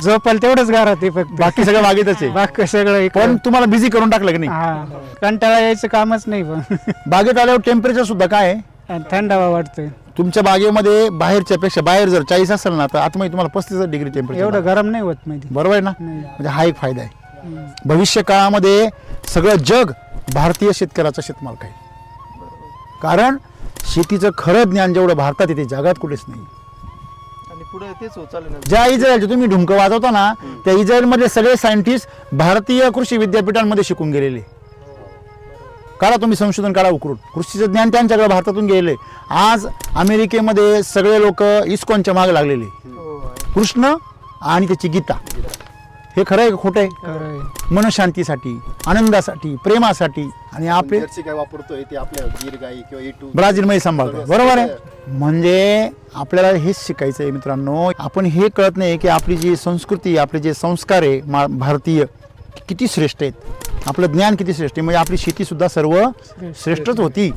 झोपायला तेवढंच घरात आहे फक्त, बाकी सगळं बागेतच आहे. बाकी सगळं इकडं. पण तुम्हाला बिझी करून टाकलं की नाही? हा, कंटाळा यायचं कामच नाही पण. बागेत आल्यावर टेम्परेचर सुद्धा काय आहे? आणि थंडावा वाटतोय. तुमच्या बागेमध्ये बाहेरच्या पेक्षा बाहेर जर 40 असेल ना तर आतमध्ये तुम्हाला 35 डिग्री टेम्परेचर, एवढं गरम नाही होत मध्ये. बरोबर आहे ना? नाही. म्हणजे हा एक फायदा आहे. भविष्य काळामध्ये सगळं जग भारतीय शेतकऱ्याचा शेतमाल खाईल, कारण शेतीचं खरं ज्ञान जेवढं भारतात येते जगात कुठेच नाही. आणि पुढे तेच होत चाललं ना. ज्या इस्रायलचे तुम्ही ढुंक वाजवता ना त्या इस्रायलमधले सगळे सायंटिस्ट भारतीय कृषी विद्यापीठांमध्ये शिकून गेलेले. काढा तुम्ही संशोधन काढा उकरून, कृषीचं ज्ञान त्यांच्याकडे भारतातून गेलेले. आज अमेरिकेमध्ये सगळे लोक इस्कॉनच्या मागे लागलेले, कृष्ण आणि त्याची गीता. हे खरं आहे का खोटं आहे? खरं आहे. मनशांतीसाठी, आनंदासाठी, प्रेमासाठी. आणि आपले जर्सी गाय वापरतोय ते आपल्या गिर गाई किंवा इटू ब्राझीलमध्ये सांभाळतात, बरोबर आहे. म्हणजे आपल्याला हेच शिकायचं आहे मित्रांनो. आपण हे कळत नाही की आपली जी संस्कृती, आपले जे संस्कार आहे भारतीय किती श्रेष्ठ आहेत, आपलं ज्ञान किती श्रेष्ठ आहे. म्हणजे आपली शेती सुद्धा सर्व श्रेष्ठच होती.